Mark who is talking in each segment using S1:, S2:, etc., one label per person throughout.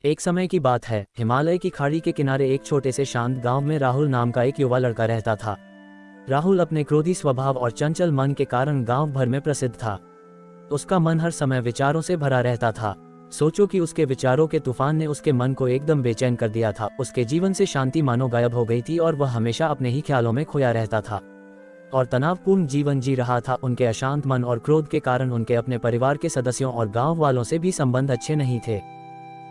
S1: एक समय की बात है, हिमालय की खाड़ी के किनारे एक छोटे से शांत गांव में राहुल नाम का एक युवा लड़का रहता था। राहुल अपने क्रोधी स्वभाव और चंचल मन के कारण गांव भर में प्रसिद्ध था। उसका मन हर समय विचारों से भरा रहता था। सोचो कि उसके विचारों के तूफान ने उसके मन को एकदम बेचैन कर दिया था। उसके जीवन से शांति मानो गायब हो गई थी और वह हमेशा अपने ही ख्यालों में खोया रहता था और तनावपूर्ण जीवन जी रहा था। उनके अशांत मन और क्रोध के कारण उनके अपने परिवार के सदस्यों और गांव वालों से भी संबंध अच्छे नहीं थे,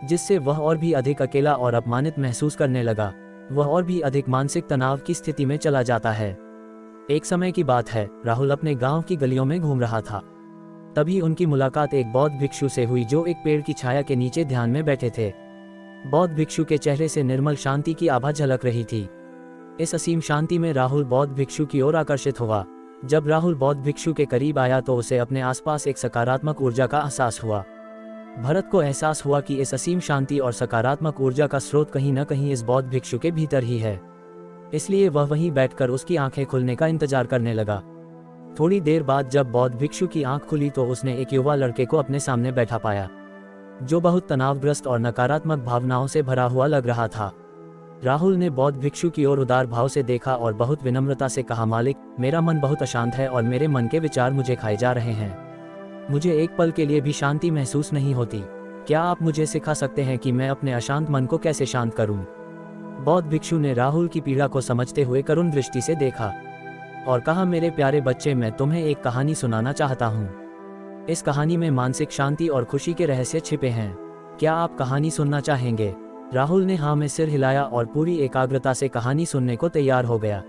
S1: जिससे वह और भी अधिक अकेला और अपमानित महसूस करने लगा। वह और भी अधिक मानसिक तनाव की स्थिति में चला जाता है। एक समय की बात है, राहुल अपने गांव की गलियों में घूम रहा था। तभी उनकी मुलाकात एक बौद्ध भिक्षु से हुई जो एक पेड़ की छाया के नीचे ध्यान में बैठे थे। बौद्ध भिक्षु के चेहरे से निर्मल शांति की आभा झलक रही थी। इस असीम शांति में राहुल बौद्ध भिक्षु की ओर आकर्षित हुआ। जब राहुल बौद्ध भिक्षु के करीब आया तो उसे अपने आसपास एक सकारात्मक ऊर्जा का एहसास हुआ। भरत को एहसास हुआ कि इस असीम शांति और सकारात्मक ऊर्जा का स्रोत कहीं न कहीं इस बौद्ध भिक्षु के भीतर ही है। इसलिए वह वहीं बैठकर उसकी आंखें खुलने का इंतजार करने लगा। थोड़ी देर बाद जब बौद्ध भिक्षु की आंख खुली तो उसने एक युवा लड़के को अपने सामने बैठा पाया, जो बहुत तनावग्रस्त और नकारात्मक भावनाओं से भरा हुआ लग रहा था। राहुल ने बौद्ध भिक्षु की ओर उदार भाव से देखा और बहुत विनम्रता से कहा, मालिक, मेरा मन बहुत अशांत है और मेरे मन के विचार मुझे खाए जा रहे हैं। मुझे एक पल के लिए भी शांति महसूस नहीं होती। क्या आप मुझे सिखा सकते हैं कि मैं अपने अशांत मन को कैसे शांत करूं? बौद्ध भिक्षु ने राहुल की पीड़ा को समझते हुए करुण दृष्टि से देखा और कहा, मेरे प्यारे बच्चे, मैं तुम्हें एक कहानी सुनाना चाहता हूँ। इस कहानी में मानसिक शांति और खुशी के रहस्य छिपे हैं। क्या आप कहानी सुनना चाहेंगे? राहुल ने हाँ में सिर हिलाया और पूरी एकाग्रता से कहानी सुनने को तैयार हो गया।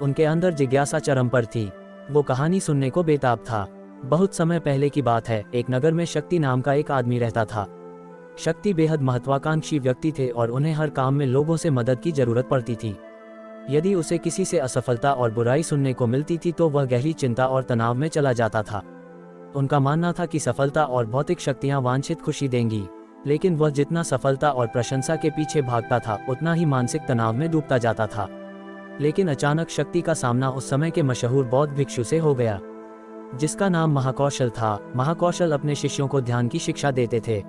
S1: उनके अंदर जिज्ञासा चरम पर थी। वो कहानी सुनने को बेताब था। बहुत समय पहले की बात है, एक नगर में शक्ति नाम का एक आदमी रहता था। शक्ति बेहद महत्वाकांक्षी व्यक्ति थे और उन्हें हर काम में लोगों से मदद की जरूरत पड़ती थी। यदि उसे किसी से असफलता और बुराई सुनने को मिलती थी तो वह गहरी चिंता और तनाव में चला जाता था। उनका मानना था कि सफलता और भौतिक शक्तियां वांछित खुशी देंगी, लेकिन वह जितना सफलता और प्रशंसा के पीछे भागता था उतना ही मानसिक तनाव में डूबता जाता था। लेकिन अचानक शक्ति का सामना उस समय के मशहूर बौद्ध भिक्षु से हो गया, जिसका नाम महाकौशल था। महाकौशल अपने शिष्यों को ध्यान की शिक्षा देते थे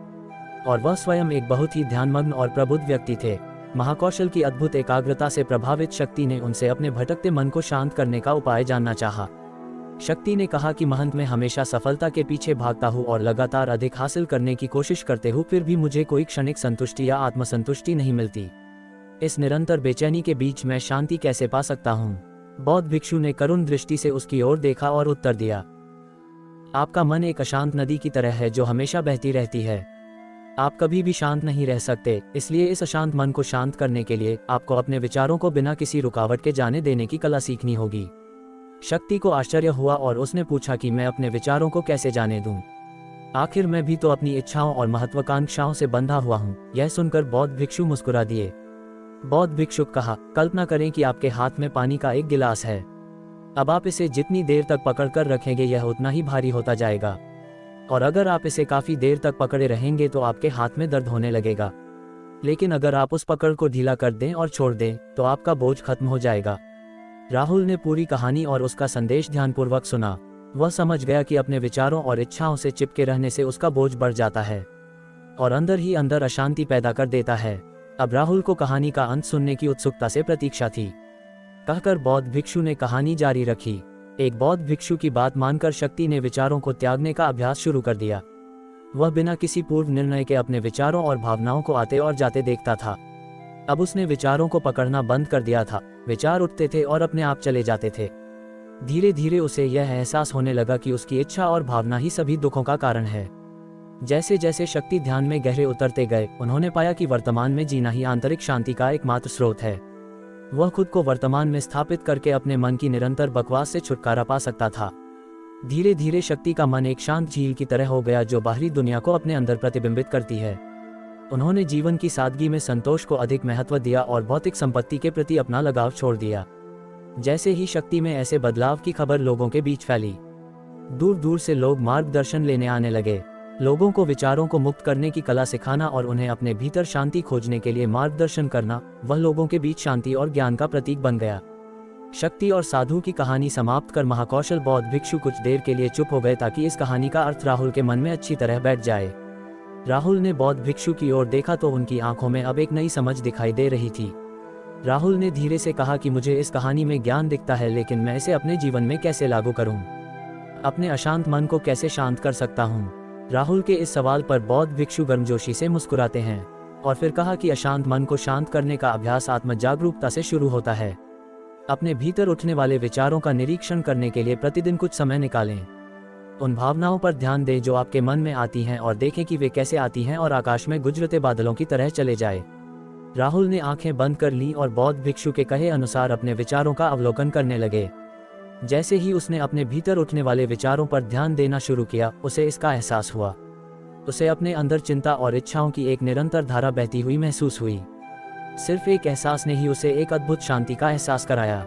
S1: और वह स्वयं एक बहुत ही ध्यानमग्न और प्रबुद्ध व्यक्ति थे। महाकौशल की अद्भुत एकाग्रता से प्रभावित शक्ति ने उनसे अपने भटकते मन को शांत करने का उपाय जानना चाहा। शक्ति ने कहा कि महंत, मैं हमेशा सफलता के पीछे भागता हूँ और लगातार अधिक हासिल करने की कोशिश करते हूँ, फिर भी मुझे कोई क्षणिक संतुष्टि या आत्मसंतुष्टि नहीं मिलती। इस निरंतर बेचैनी के बीच मैं शांति कैसे पा सकता हूँ? बौद्ध भिक्षु ने करुण दृष्टि से उसकी ओर देखा और उत्तर दिया, आपका मन एक अशांत नदी की तरह है जो हमेशा बहती रहती है। आप कभी भी शांत नहीं रह सकते। इसलिए इस अशांत मन को शांत करने के लिए आपको अपने विचारों को बिना किसी रुकावट के जाने देने की कला सीखनी होगी। शक्ति को आश्चर्य हुआ और उसने पूछा कि मैं अपने विचारों को कैसे जाने दूं? आखिर मैं भी तो अपनी इच्छाओं और महत्वाकांक्षाओं से बंधा हुआ हूं। यह सुनकर बौद्ध भिक्षु मुस्कुरा दिए। बौद्ध भिक्षु कहा, कल्पना करें कि आपके हाथ में पानी का एक गिलास है। अब आप इसे जितनी देर तक पकड़ कर रखेंगे यह उतना ही भारी होता जाएगा, और अगर आप इसे काफी देर तक पकड़े रहेंगे तो आपके हाथ में दर्द होने लगेगा। लेकिन अगर आप उस पकड़ को ढीला कर दें और छोड़ दें तो आपका बोझ खत्म हो जाएगा। राहुल ने पूरी कहानी और उसका संदेश ध्यानपूर्वक सुना। वह समझ गया कि अपने विचारों और इच्छाओं से चिपके रहने से उसका बोझ बढ़ जाता है और अंदर ही अंदर अशांति पैदा कर देता है। अब राहुल को कहानी का अंत सुनने की उत्सुकता से प्रतीक्षा थी। कहकर बौद्ध भिक्षु ने कहानी जारी रखी। एक बौद्ध भिक्षु की बात मानकर शक्ति ने विचारों को त्यागने का अभ्यास शुरू कर दिया। वह बिना किसी पूर्व निर्णय के अपने विचारों और भावनाओं को आते और जाते देखता था। अब उसने विचारों को पकड़ना बंद कर दिया था। विचार उठते थे और अपने आप चले जाते थे। धीरे धीरे उसे यह एहसास होने लगा कि उसकी इच्छा और भावना ही सभी दुखों का कारण है। जैसे जैसे शक्ति ध्यान में गहरे उतरते गए, उन्होंने पाया कि वर्तमान में जीना ही आंतरिक शांति का एकमात्र स्रोत है। वह खुद को वर्तमान में स्थापित करके अपने मन की निरंतर बकवास से छुटकारा पा सकता था। धीरे धीरे शक्ति का मन एक शांत झील की तरह हो गया जो बाहरी दुनिया को अपने अंदर प्रतिबिंबित करती है। उन्होंने जीवन की सादगी में संतोष को अधिक महत्व दिया और भौतिक संपत्ति के प्रति अपना लगाव छोड़ दिया। जैसे ही शक्ति में ऐसे बदलाव की खबर लोगों के बीच फैली, दूर दूर से लोग मार्गदर्शन लेने आने लगे। लोगों को विचारों को मुक्त करने की कला सिखाना और उन्हें अपने भीतर शांति खोजने के लिए मार्गदर्शन करना, वह लोगों के बीच शांति और ज्ञान का प्रतीक बन गया। शक्ति और साधु की कहानी समाप्त कर महाकौशल बौद्ध भिक्षु कुछ देर के लिए चुप हो गए ताकि इस कहानी का अर्थ राहुल के मन में अच्छी तरह बैठ जाए। राहुल ने बौद्ध भिक्षु की ओर देखा तो उनकी आंखों में अब एक नई समझ दिखाई दे रही थी। राहुल ने धीरे से कहा कि मुझे इस कहानी में ज्ञान दिखता है, लेकिन मैं इसे अपने जीवन में कैसे लागू करूं? अपने अशांत मन को कैसे शांत कर सकता हूं? राहुल के इस सवाल पर बौद्ध भिक्षु गर्मजोशी से मुस्कुराते हैं और फिर कहा कि अशांत मन को शांत करने का अभ्यास आत्म जागरूकता से शुरू होता है। अपने भीतर उठने वाले विचारों का निरीक्षण करने के लिए प्रतिदिन कुछ समय निकालें। उन भावनाओं पर ध्यान दें जो आपके मन में आती हैं और देखें कि वे कैसे आती हैं और आकाश में गुजरते बादलों की तरह चले जाए। राहुल ने आंखें बंद कर ली और बौद्ध भिक्षु के कहे अनुसार अपने विचारों का अवलोकन करने लगे। जैसे ही उसने अपने भीतर उठने वाले विचारों पर ध्यान देना शुरू किया, उसे इसका एहसास हुआ। उसे अपने अंदर चिंता और इच्छाओं की एक निरंतर धारा बहती हुई महसूस हुई। सिर्फ एक एहसास ने ही उसे एक अद्भुत शांति का एहसास कराया।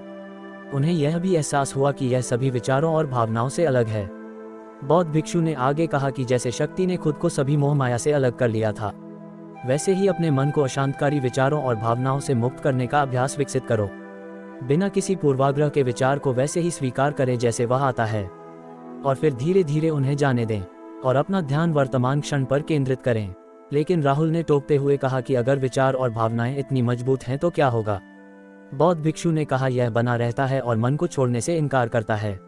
S1: उन्हें यह भी एहसास हुआ कि यह सभी विचारों और भावनाओं से अलग है। बौद्ध भिक्षु ने आगे कहा कि जैसे शक्ति ने खुद को सभी मोह माया से अलग कर लिया था, वैसे ही अपने मन को अशांतकारी विचारों और भावनाओं से मुक्त करने का अभ्यास विकसित करो। बिना किसी पूर्वाग्रह के विचार को वैसे ही स्वीकार करें जैसे वह आता है, और फिर धीरे धीरे उन्हें जाने दें और अपना ध्यान वर्तमान क्षण पर केंद्रित करें। लेकिन राहुल ने टोकते हुए कहा कि अगर विचार और भावनाएं इतनी मजबूत हैं तो क्या होगा? बौद्ध भिक्षु ने कहा, यह बना रहता है और मन को छोड़ने से इनकार करता है।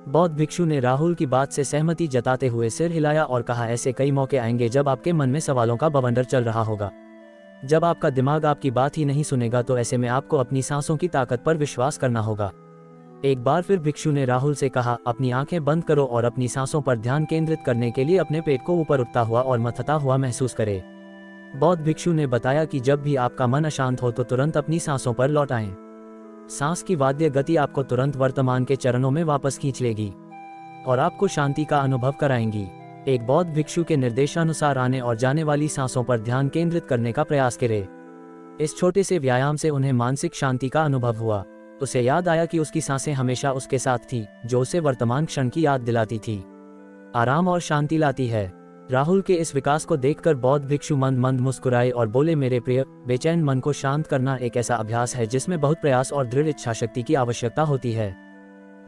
S1: बौद्ध भिक्षु ने राहुल की बात से सहमति जताते हुए सिर हिलाया और कहा, ऐसे कई मौके आएंगे जब आपके मन में सवालों का बवंडर चल रहा होगा। जब आपका दिमाग आपकी बात ही नहीं सुनेगा तो ऐसे में आपको अपनी सांसों की ताकत पर विश्वास करना होगा। एक बार फिर भिक्षु ने राहुल से कहा, अपनी आंखें बंद करो और अपनी सांसों पर ध्यान केंद्रित करने के लिए अपने पेट को ऊपर उठता हुआ और मथता हुआ महसूस करें। बौद्ध भिक्षु ने बताया कि जब भी आपका मन अशांत हो तो तुरंत अपनी सांसों पर लौट आएं। सांस की वाद्य गति आपको तुरंत वर्तमान के चरणों में वापस खींच लेगी और आपको शांति का अनुभव कराएंगी। एक बौद्ध भिक्षु के निर्देशानुसार आने और जाने वाली सांसों पर ध्यान केंद्रित करने का प्रयास करें। इस छोटे से व्यायाम से उन्हें मानसिक शांति का अनुभव हुआ। उसे याद आया कि उसकी सांसें हमेशा उसके साथ थी, जो उसे वर्तमान क्षण की याद दिलाती थी, आराम और शांति लाती है। राहुल के इस विकास को देखकर बौद्ध भिक्षु मंद मंद मुस्कुराए और बोले, मेरे प्रिय, बेचैन मन को शांत करना एक ऐसा अभ्यास है जिसमें बहुत प्रयास और दृढ़ इच्छा शक्ति की आवश्यकता होती है।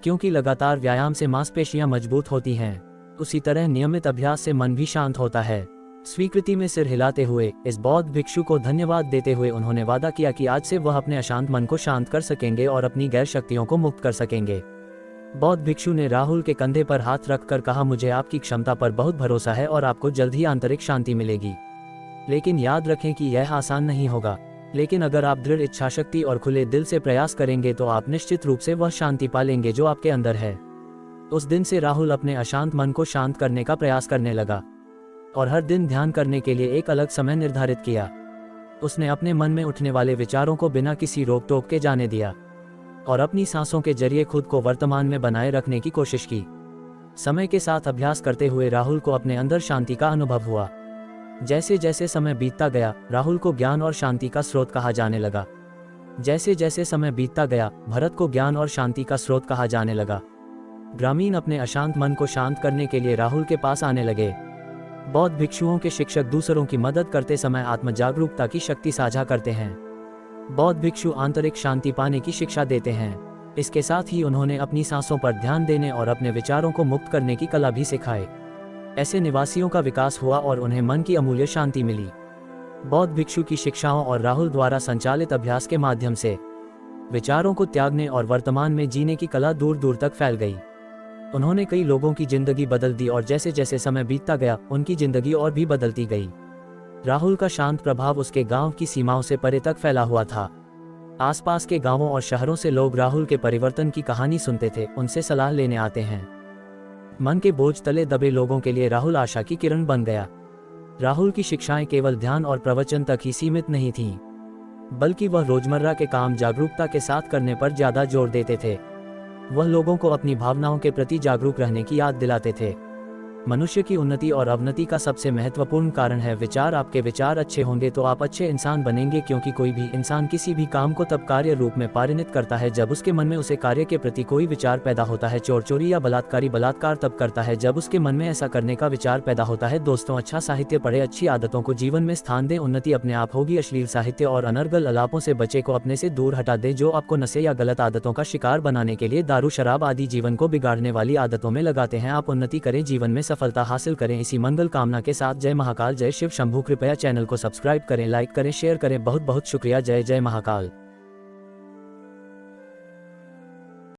S1: क्योंकि लगातार व्यायाम से मांसपेशियां मजबूत होती हैं, उसी तरह नियमित अभ्यास से मन भी शांत होता है। स्वीकृति में सिर हिलाते हुए इस बौद्ध भिक्षु को धन्यवाद देते हुए उन्होंने वादा किया कि आज से वह अपने अशांत मन को शांत कर सकेंगे और अपनी गैर शक्तियों को मुक्त कर सकेंगे। बौद्ध भिक्षु ने राहुल के कंधे पर हाथ रखकर कहा, मुझे आपकी क्षमता पर बहुत भरोसा है और आपको जल्द ही आंतरिक शांति मिलेगी। लेकिन याद रखें कि यह आसान नहीं होगा, लेकिन अगर आप दृढ़ इच्छा शक्ति और खुले दिल से प्रयास करेंगे तो आप निश्चित रूप से वह शांति पालेंगे जो आपके अंदर है। उस दिन से राहुल अपने अशांत मन को शांत करने का प्रयास करने लगा और हर दिन ध्यान करने के लिए एक अलग समय निर्धारित किया। उसने अपने मन में उठने वाले विचारों को बिना किसी रोक टोक के जाने दिया और अपनी सांसों के जरिए खुद को वर्तमान में बनाए रखने की कोशिश की। समय के साथ अभ्यास करते हुए राहुल को अपने अंदर शांति का अनुभव हुआ। जैसे जैसे समय बीतता गया, राहुल को ज्ञान और शांति का स्रोत कहा जाने लगा। जैसे जैसे समय बीतता गया, भरत को ज्ञान और शांति का स्रोत कहा जाने लगा। ग्रामीण अपने अशांत मन को शांत करने के लिए राहुल के पास आने लगे। बौद्ध भिक्षुओं के शिक्षक दूसरों की मदद करते समय आत्म जागरूकता की शक्ति साझा करते हैं। बौद्ध भिक्षु आंतरिक शांति पाने की शिक्षा देते हैं। इसके साथ ही उन्होंने अपनी सांसों पर ध्यान देने और अपने विचारों को मुक्त करने की कला भी सिखाई। ऐसे निवासियों का विकास हुआ और उन्हें मन की अमूल्य शांति मिली। बौद्ध भिक्षु की शिक्षाओं और राहुल द्वारा संचालित अभ्यास के माध्यम से विचारों को त्यागने और वर्तमान में जीने की कला दूर दूर तक फैल गई। उन्होंने कई लोगों की जिंदगी बदल दी और जैसे जैसे समय बीतता गया, उनकी जिंदगी और भी बदलती गई। राहुल का शांत प्रभाव उसके गांव की सीमाओं से परे तक फैला हुआ था। आसपास के गांवों और शहरों से लोग राहुल के परिवर्तन की कहानी सुनते थे, उनसे सलाह लेने आते हैं। मन के बोझ तले दबे लोगों के लिए राहुल आशा की किरण बन गया। राहुल की शिक्षाएं केवल ध्यान और प्रवचन तक ही सीमित नहीं थीं, बल्कि वह रोजमर्रा के काम जागरूकता के साथ करने पर ज्यादा जोर देते थे। वह लोगों को अपनी भावनाओं के प्रति जागरूक रहने की याद दिलाते थे। मनुष्य की उन्नति और अवनति का सबसे महत्वपूर्ण कारण है विचार। आपके विचार अच्छे होंगे तो आप अच्छे इंसान बनेंगे, क्योंकि कोई भी इंसान किसी भी काम को तब कार्य रूप में परिणत करता है जब उसके मन में उसे कार्य के प्रति कोई विचार पैदा होता है। चोर चोरी या बलात्कारी बलात्कार तब करता है जब उसके मन में ऐसा करने का विचार पैदा होता है। दोस्तों, अच्छा साहित्य पढ़े, अच्छी आदतों को जीवन में स्थान दें, उन्नति अपने आप होगी। अश्लील साहित्य और अनर्गल अलापों से बचे को अपने से दूर हटा दे, जो आपको नशे या गलत आदतों का शिकार बनाने के लिए दारू शराब आदि जीवन को बिगाड़ने वाली आदतों में लगाते हैं। आप उन्नति करें, जीवन में सफलता हासिल करें। इसी मंगल कामना के साथ जय महाकाल, जय शिव शंभू। कृपया चैनल को सब्सक्राइब करें, लाइक करें, शेयर करें। बहुत बहुत शुक्रिया। जय जय महाकाल।